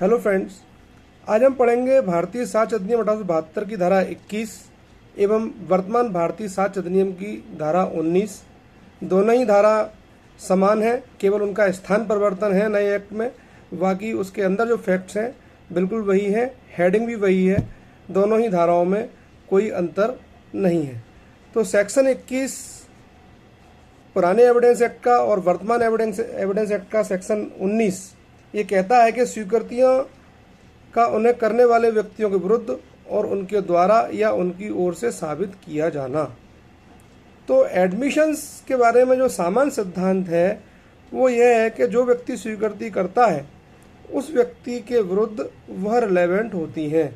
Hello friends, आज हम पढ़ेंगे भारतीय साक्ष्य अधिनियम 1872 की धारा 21 एवं वर्तमान भारतीय साक्ष्य अधिनियम की धारा 19। दोनों ही धारा समान है, केवल उनका स्थान परिवर्तन है नए एक्ट में। बाकी उसके अंदर जो फैक्ट्स हैं बिल्कुल वही है, हेडिंग भी वही है। दोनों ही धाराओं में कोई अंतर नहीं है। तो सेक्शन 21 पुराने एविडेंस एक्ट का और वर्तमान एविडेंस एक्ट का सेक्शन 19 ये कहता है कि स्वीकृतियों का उन्हें करने वाले व्यक्तियों के विरुद्ध और उनके द्वारा या उनकी ओर से साबित किया जाना। तो एडमिशंस के बारे में जो सामान्य सिद्धांत है वो यह है कि जो व्यक्ति स्वीकृति करता है उस व्यक्ति के विरुद्ध वह रिलेवेंट होती हैं।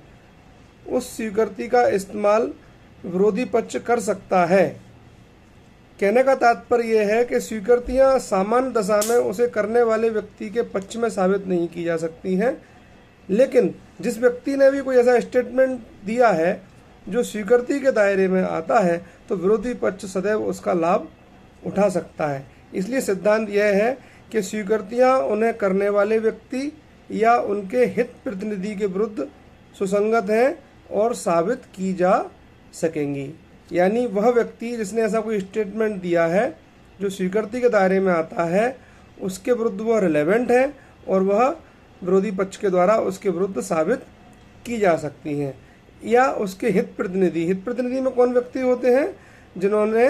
उस स्वीकृति का इस्तेमाल विरोधी पक्ष कर सकता है। कहने का तात्पर्य यह है कि स्वीकृतियां सामान्य दशा में उसे करने वाले व्यक्ति के पक्ष में साबित नहीं की जा सकती हैं, लेकिन जिस व्यक्ति ने भी कोई ऐसा स्टेटमेंट दिया है जो स्वीकृति के दायरे में आता है तो विरोधी पक्ष सदैव उसका लाभ उठा सकता है। इसलिए सिद्धांत यह है कि स्वीकृतियां उन्हें करने वाले व्यक्ति या उनके हित प्रतिनिधि के विरुद्ध सुसंगत हैं और साबित की जा सकेंगी। यानी वह व्यक्ति जिसने ऐसा कोई स्टेटमेंट दिया है जो स्वीकृति के दायरे में आता है उसके विरुद्ध वह रिलेवेंट है और वह विरोधी पक्ष के द्वारा उसके विरुद्ध साबित की जा सकती हैं। या उसके हित प्रतिनिधि में कौन व्यक्ति होते हैं? जिन्होंने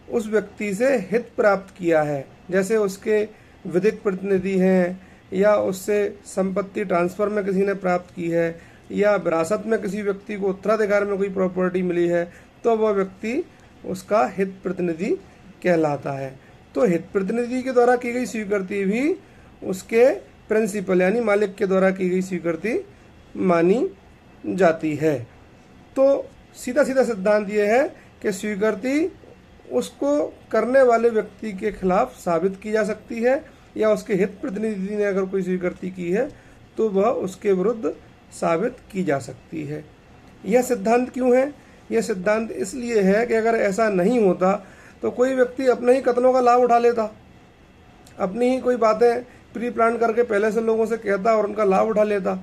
उस व्यक्ति से हित प्राप्त किया है, जैसे उसके विधिक प्रतिनिधि हैं, या उससे संपत्ति ट्रांसफर में किसी ने प्राप्त की है, या विरासत में किसी व्यक्ति को उत्तराधिकार में कोई प्रॉपर्टी मिली है, तो वह व्यक्ति उसका हित प्रतिनिधि कहलाता है। तो हित प्रतिनिधि के द्वारा की गई स्वीकृति भी उसके प्रिंसिपल यानी मालिक के द्वारा की गई स्वीकृति मानी जाती है। तो सीधा सीधा सिद्धांत ये है कि स्वीकृति उसको करने वाले व्यक्ति के खिलाफ साबित की जा सकती है, या उसके हित प्रतिनिधि ने अगर कोई स्वीकृति की है तो वह उसके विरुद्ध साबित की जा सकती है। यह सिद्धांत क्यों है? यह सिद्धांत इसलिए है कि अगर ऐसा नहीं होता तो कोई व्यक्ति अपने ही कथनों का लाभ उठा लेता, अपनी ही कोई बातें प्री प्लान करके पहले से लोगों से कहता और उनका लाभ उठा लेता।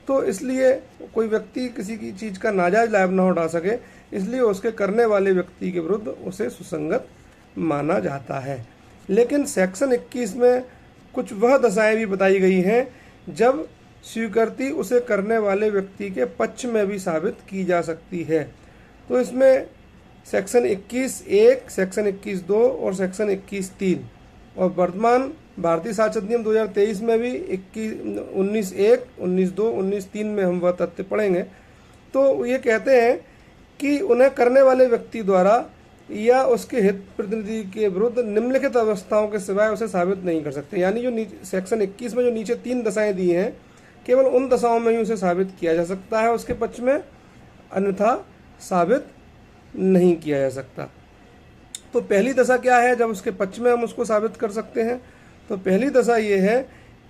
तो इसलिए कोई व्यक्ति किसी की चीज़ का नाजायज लाभ ना उठा सके, इसलिए उसके करने वाले व्यक्ति के विरुद्ध उसे सुसंगत माना जाता है। लेकिन सेक्शन 21 में कुछ वह दशाएं भी बताई गई हैं जब स्वीकृति उसे करने वाले व्यक्ति के पक्ष में भी साबित की जा सकती है। तो इसमें सेक्शन 21(1), सेक्शन 21(2) और सेक्शन 21(3) और वर्तमान भारतीय साक्ष्य अधिनियम 2023 में भी 19(1), 19(2), 19(3) में हम वह तथ्य पढ़ेंगे। तो ये कहते हैं कि उन्हें करने वाले व्यक्ति द्वारा या उसके हित प्रतिनिधि के विरुद्ध निम्नलिखित अवस्थाओं के सिवाय उसे साबित नहीं कर सकते। यानी जो सेक्शन 21 में जो नीचे 3 दशाएं दी हैं केवल उन दशाओं में ही उसे साबित किया जा सकता है उसके पक्ष में, अन्यथा साबित नहीं किया जा सकता। तो पहली दशा क्या है जब उसके पक्ष में हम उसको साबित कर सकते हैं? तो पहली दशा ये है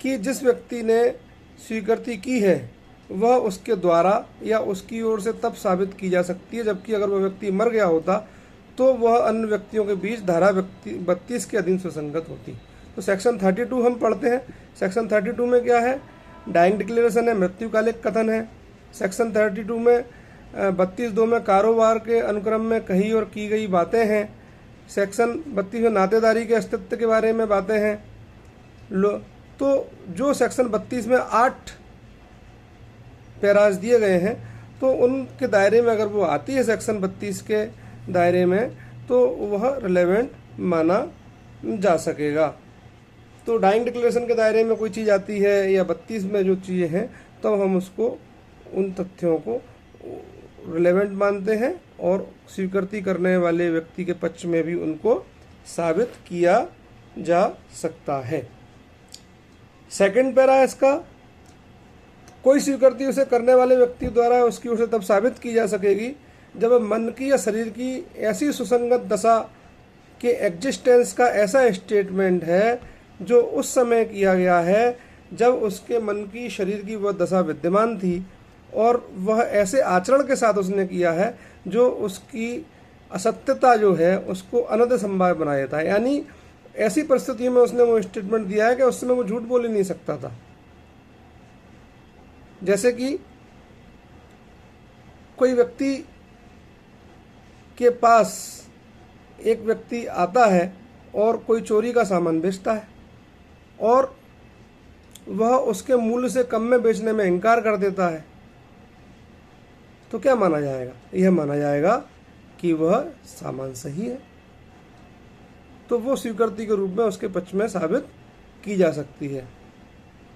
कि जिस व्यक्ति ने स्वीकृति की है वह उसके द्वारा या उसकी ओर से तब साबित की जा सकती है जबकि अगर वह व्यक्ति मर गया होता तो वह अन्य व्यक्तियों के बीच धारा 32 के अधीन सुसंगत होती। तो सेक्शन 32 हम पढ़ते हैं। सेक्शन 32 में क्या है? डाइंग डिक्लेरेशन है, मृत्युकालिक कथन है। सेक्शन 32 में 32(2) में कारोबार के अनुक्रम में कही और की गई बातें हैं। सेक्शन 32 में नातेदारी के अस्तित्व के बारे में बातें हैं। तो जो सेक्शन 32 में 8 पैराज दिए गए हैं तो उनके दायरे में अगर वो आती है सेक्शन 32 के दायरे में तो वह रिलेवेंट माना जा सकेगा। तो डाइंग डिक्लेरेशन के दायरे में कोई चीज़ आती है या 32 में जो चीज़ें हैं तो हम उसको उन तथ्यों को रिलेवेंट मानते हैं और स्वीकृति करने वाले व्यक्ति के पक्ष में भी उनको साबित किया जा सकता है। सेकंड पैरा है इसका, कोई स्वीकृति उसे करने वाले व्यक्ति द्वारा उसकी ओर से तब साबित की जा सकेगी जब मन की या शरीर की ऐसी सुसंगत दशा के एग्जिस्टेंस का ऐसा स्टेटमेंट है जो उस समय किया गया है जब उसके मन की शरीर की वह दशा विद्यमान थी और वह ऐसे आचरण के साथ उसने किया है जो उसकी असत्यता जो है उसको अनंत संभाव्य बना देता है। यानी ऐसी परिस्थितियों में उसने वो स्टेटमेंट दिया है कि उस समय वो झूठ बोल ही नहीं सकता था। जैसे कि कोई व्यक्ति के पास एक व्यक्ति आता है और कोई चोरी का सामान बेचता है और वह उसके मूल्य से कम में बेचने में इनकार कर देता है, तो क्या माना जाएगा? यह माना जाएगा कि वह सामान सही है, तो वो स्वीकृति के रूप में उसके पक्ष में साबित की जा सकती है,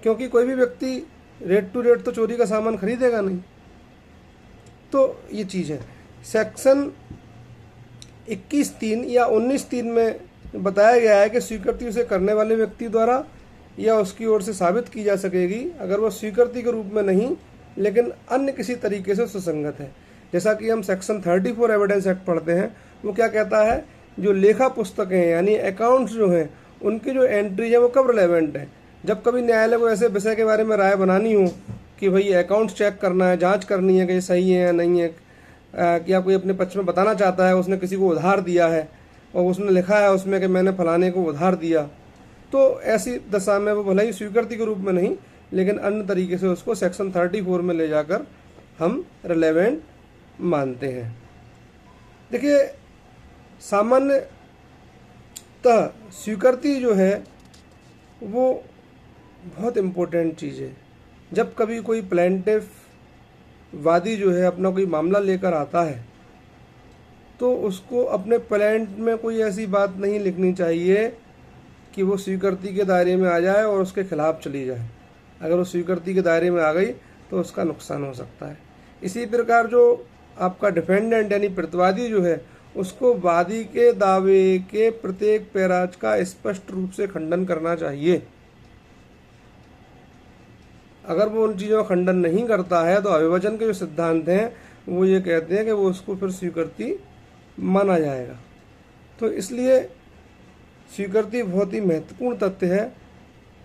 क्योंकि कोई भी व्यक्ति रेट टू रेट तो चोरी का सामान खरीदेगा नहीं। तो ये चीज़ है। सेक्शन 21(3) या 19(3) में बताया गया है कि स्वीकृति उसे करने वाले व्यक्ति द्वारा या उसकी ओर से साबित की जा सकेगी अगर वह स्वीकृति के रूप में नहीं लेकिन अन्य किसी तरीके से सुसंगत है। जैसा कि हम सेक्शन 34 एविडेंस एक्ट पढ़ते हैं, वो क्या कहता है, जो लेखा पुस्तकें हैं यानी अकाउंट्स जो हैं उनकी जो एंट्री है वो कब रिलेवेंट है? जब कभी न्यायालय को ऐसे विषय के बारे में राय बनानी हो कि भाई अकाउंट्स चेक करना है, जांच करनी है कि ये सही है या नहीं है, क्या कोई अपने पक्ष में बताना चाहता है, उसने किसी को उधार दिया है और उसने लिखा है उसमें कि मैंने फलाने को उधार दिया, तो ऐसी दशा में वो भले ही स्वीकृति के रूप में नहीं लेकिन अन्य तरीके से उसको सेक्शन 34 में ले जाकर हम रिलेवेंट मानते हैं। देखिए, सामान्यतः स्वीकृति जो है वो बहुत इम्पोर्टेंट चीज़ है। जब कभी कोई प्लेंटिफ वादी जो है अपना कोई मामला लेकर आता है तो उसको अपने प्लेंट में कोई ऐसी बात नहीं लिखनी चाहिए कि वो स्वीकृति के दायरे में आ जाए और उसके खिलाफ चली जाए। अगर वो स्वीकृति के दायरे में आ गई तो उसका नुकसान हो सकता है। इसी प्रकार जो आपका डिफेंडेंट यानी प्रतिवादी जो है उसको वादी के दावे के प्रत्येक पैराज का स्पष्ट रूप से खंडन करना चाहिए। अगर वो उन चीज़ों का खंडन नहीं करता है तो अविभाजन के जो सिद्धांत हैं वो ये कहते हैं कि वो उसको फिर स्वीकृति माना जाएगा। तो इसलिए स्वीकृति बहुत ही महत्वपूर्ण तथ्य है।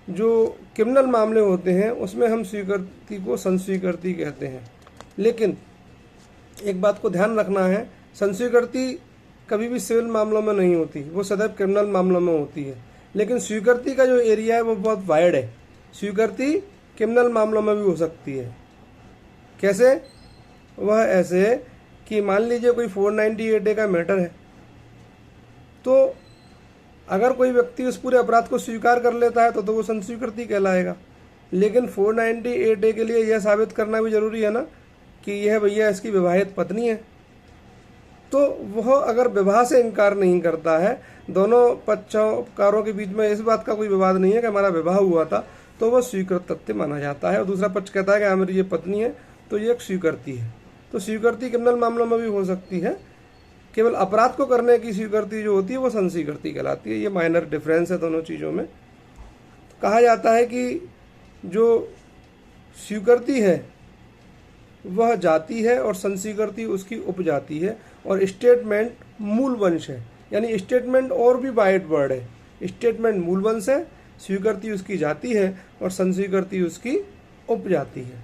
जो क्रिमिनल मामले होते हैं उसमें हम स्वीकृति को संस्वीकृति कहते हैं, लेकिन एक बात को ध्यान रखना है, संस्वीकृति कभी भी सिविल मामलों में नहीं होती, वो सदैव क्रिमिनल मामलों में होती है। लेकिन स्वीकृति का जो एरिया है वो बहुत वाइड है। स्वीकृति क्रिमिनल मामलों में भी हो सकती है। कैसे? वह ऐसे कि मान लीजिए कोई 498A का मैटर है, तो अगर कोई व्यक्ति उस पूरे अपराध को स्वीकार कर लेता है तो वो संस्वीकृति कहलाएगा। लेकिन 498A के लिए यह साबित करना भी जरूरी है ना कि यह भैया इसकी विवाहित पत्नी है। तो वह अगर विवाह से इनकार नहीं करता है, दोनों पक्षकारों के बीच में इस बात का कोई विवाद नहीं है कि हमारा विवाह हुआ था, तो वह स्वीकृत तथ्य माना जाता है। और दूसरा पक्ष कहता है कि हमारी ये पत्नी है, तो ये एक स्वीकृति है। तो स्वीकृति क्रिमिनल मामलों में भी हो सकती है। केवल अपराध को करने की स्वीकृति जो होती है वो संस्वीकृति कहलाती है। ये माइनर डिफरेंस है दोनों चीज़ों में। कहा जाता है कि जो स्वीकृति है वह जाति है और संस्वीकृति उसकी उपजाति है, और स्टेटमेंट मूल वंश है। यानी स्टेटमेंट और भी वाइड वर्ड है। स्टेटमेंट मूल वंश है, स्वीकृति उसकी जाति है और संस्वीकृति उसकी उपजाति है।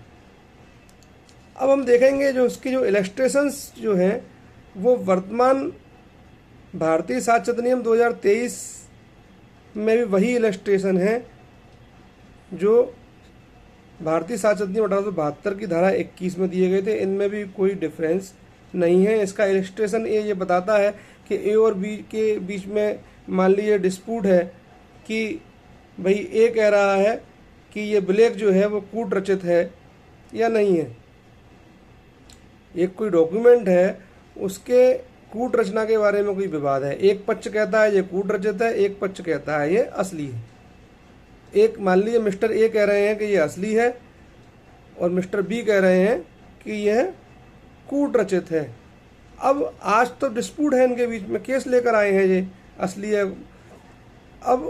अब हम देखेंगे जो उसकी जो इलस्ट्रेशंस जो हैं वो वर्तमान भारतीय साक्ष्य अधिनियम 2023 में भी वही इलस्ट्रेशन है जो भारतीय साक्ष्य अधिनियम 1872 की धारा 21 में दिए गए थे। इनमें भी कोई डिफरेंस नहीं है। इसका इलस्ट्रेशन ये बताता है कि ए और बी के बीच में मान लीजिए डिस्प्यूट है कि भाई ए कह रहा है कि ये ब्लैक जो है वो कूट रचित है या नहीं है। एक कोई डॉक्यूमेंट है, उसके कूट रचना के बारे में कोई विवाद है। एक पक्ष कहता है ये कूट रचित है, एक पक्ष कहता है ये असली है। एक मान लीजिए मिस्टर ए कह रहे हैं कि ये असली है और मिस्टर बी कह रहे हैं कि यह कूट रचित है। अब आज तो डिस्प्यूट है इनके बीच में, केस लेकर आए हैं ये असली है। अब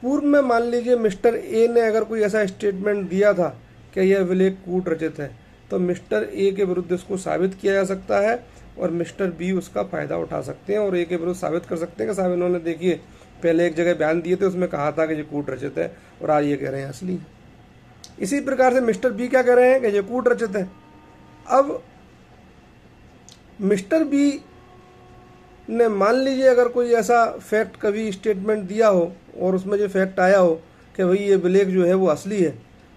पूर्व में मान लीजिए मिस्टर ए ने अगर कोई ऐसा स्टेटमेंट दिया था कि यह विलेख कूट रचित है, तो मिस्टर ए के विरुद्ध इसको साबित किया जा सकता है और मिस्टर बी उसका फ़ायदा उठा सकते हैं और ए के विरुद्ध साबित कर सकते हैं कि साहब इन्होंने देखिए पहले एक जगह बयान दिए थे, उसमें कहा था कि ये कूट रचित है और आज ये कह रहे हैं असली है। इसी प्रकार से मिस्टर बी क्या कह रहे हैं कि ये कूट रचित है। अब मिस्टर बी ने मान लीजिए अगर कोई ऐसा फैक्ट कभी स्टेटमेंट दिया हो और उसमें जो फैक्ट आया हो कि भाई ये विलेख जो है वो असली है,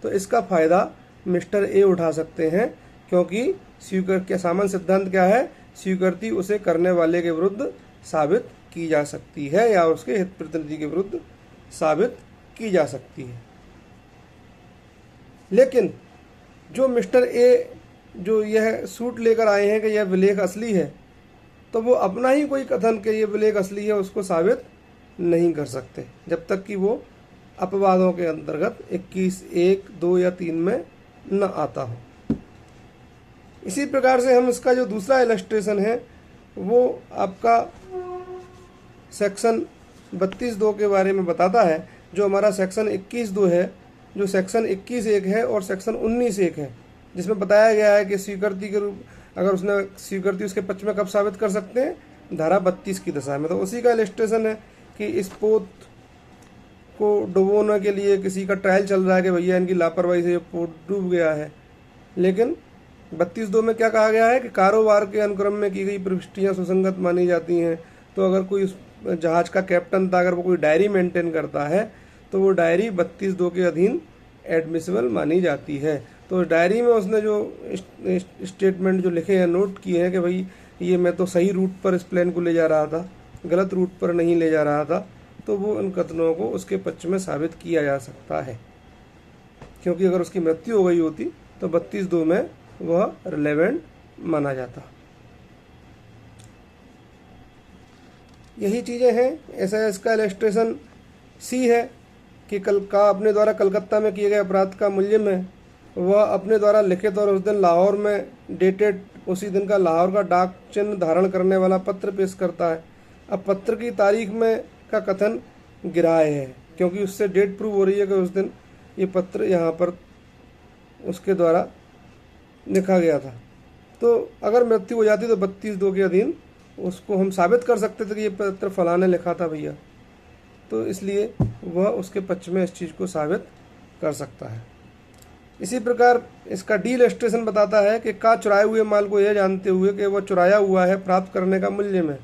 तो इसका फ़ायदा मिस्टर ए उठा सकते हैं, क्योंकि स्वीकृत के सामान्य सिद्धांत क्या है, स्वीकृति उसे करने वाले के विरुद्ध साबित की जा सकती है या उसके हित प्रतिनिधि के विरुद्ध साबित की जा सकती है। लेकिन जो मिस्टर ए जो यह सूट लेकर आए हैं कि यह विलेख असली है, तो वो अपना ही कोई कथन कि ये विलेख असली है उसको साबित नहीं कर सकते जब तक कि वो अपवादों के अंतर्गत 21, 1, 2 या 3 में न आता हो। इसी प्रकार से हम इसका जो दूसरा इलस्ट्रेशन है वो आपका सेक्शन 32(2) के बारे में बताता है। जो हमारा सेक्शन 21(2) है, जो सेक्शन 21(1) है और सेक्शन 19(1) है, जिसमें बताया गया है कि स्वीकृति के रूप अगर उसने स्वीकृति उसके पक्ष में कब साबित कर सकते हैं, धारा 32 की दशा में। तो उसी का इलस्ट्रेशन है कि इस पोत को डुबोने के लिए किसी का ट्रायल चल रहा है कि भैया इनकी लापरवाही से ये पोत डूब गया है, लेकिन 32(2) में क्या कहा गया है कि कारोबार के अनुक्रम में की गई प्रविष्टियाँ सुसंगत मानी जाती हैं। तो अगर कोई उस जहाज का कैप्टन था, अगर वो कोई डायरी मेंटेन करता है तो वो डायरी 32(2) के अधीन एडमिसिबल मानी जाती है। तो डायरी में उसने जो स्टेटमेंट जो लिखे हैं, नोट किए हैं कि भाई ये मैं तो सही रूट पर इस प्लेन को ले जा रहा था, गलत रूट पर नहीं ले जा रहा था, तो वो उन कथनों को उसके पक्ष में साबित किया जा सकता है, क्योंकि अगर उसकी मृत्यु हो गई होती तो 32(2) में वह रिलेवेंट माना जाता। यही चीज़ें हैं। ऐसा इसका इलस्ट्रेशन सी है कि अपने द्वारा कलकत्ता में किए गए अपराध का मूल्य में वह अपने द्वारा लिखित और उस दिन लाहौर में डेटेड उसी दिन का लाहौर का डाक चिन्ह धारण करने वाला पत्र पेश करता है। अब पत्र की तारीख में का कथन गिराए है, क्योंकि उससे डेट प्रूव हो रही है कि उस दिन ये पत्र यहाँ पर उसके द्वारा लिखा गया था। तो अगर मृत्यु हो जाती तो 32(2) के अधीन उसको हम साबित कर सकते थे कि ये पत्र फलाने लिखा था भैया, तो इसलिए वह उसके पक्ष में इस चीज़ को साबित कर सकता है। इसी प्रकार इसका डी इलस्ट्रेशन बताता है कि का चुराए हुए माल को यह जानते हुए कि वह चुराया हुआ है प्राप्त करने का मूल्य में,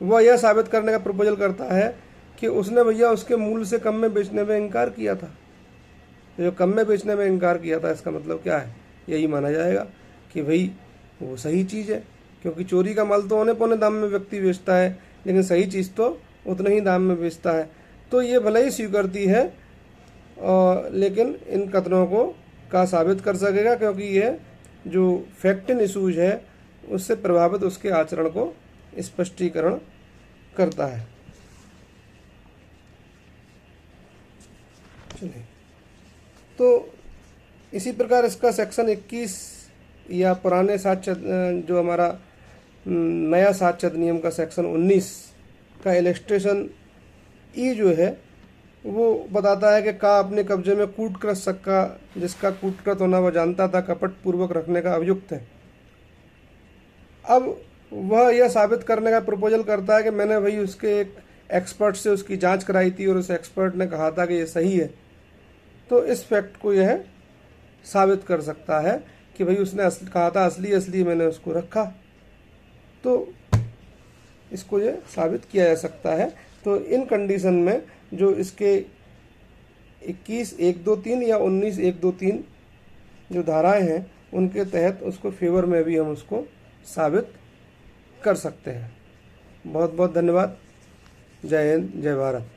वह यह साबित करने का प्रपोजल करता है कि उसने भैया उसके मूल्य से कम में बेचने में इनकार किया था। जो कम में बेचने में इनकार किया था, इसका मतलब क्या है, यही माना जाएगा कि भाई वो सही चीज़ है, क्योंकि चोरी का माल तो औने पौने दाम में व्यक्ति बेचता है, लेकिन सही चीज़ तो उतने ही दाम में बेचता है। तो ये भले ही स्वीकृति है, लेकिन इन कथनों को का साबित कर सकेगा, क्योंकि ये जो फैक्ट इन इशूज है उससे प्रभावित उसके आचरण को स्पष्टीकरण करता है। चलिए, तो इसी प्रकार इसका सेक्शन 21 या पुराने साक्ष्य जो हमारा नया साक्ष्य अधिनियम का सेक्शन 19 का इलस्ट्रेशन ई जो है वो बताता है कि का अपने कब्जे में कूटकृत सक्का जिसका कूटकृत होना वह जानता था कपट पूर्वक रखने का अभियुक्त है। अब वह यह साबित करने का प्रपोजल करता है कि मैंने भाई उसके एक एक्सपर्ट से उसकी जांच कराई थी और उस एक्सपर्ट ने कहा था कि ये सही है। तो इस फैक्ट को यह साबित कर सकता है कि भाई उसने कहा था असली मैंने उसको रखा, तो इसको ये साबित किया जा सकता है। तो इन कंडीशन में जो इसके 21(1)(2)(3) या 19(1)(2)(3) जो धाराएं हैं उनके तहत उसको फेवर में भी हम उसको साबित कर सकते हैं। बहुत बहुत धन्यवाद। जय हिंद, जय भारत।